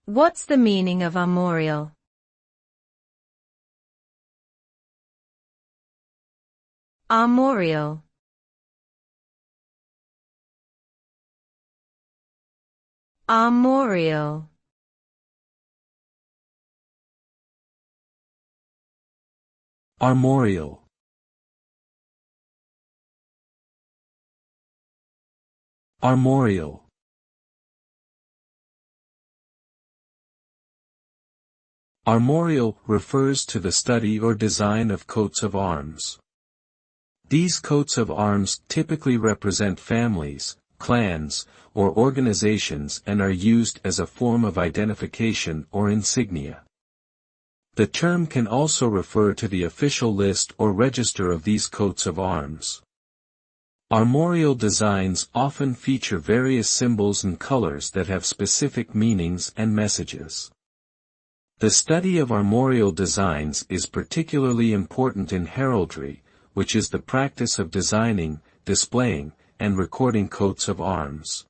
What's the meaning of armorial? Armorial. Armorial. Armorial. Armorial. Armorial refers to the study or design of coats of arms. These coats of arms typically represent families, clans, or organizations and are used as a form of identification or insignia. The term can also refer to the official list or register of these coats of arms. Armorial designs often feature various symbols and colors that have specific meanings and messages. The study of armorial designs is particularly important in heraldry, which is the practice of designing, displaying, and recording coats of arms.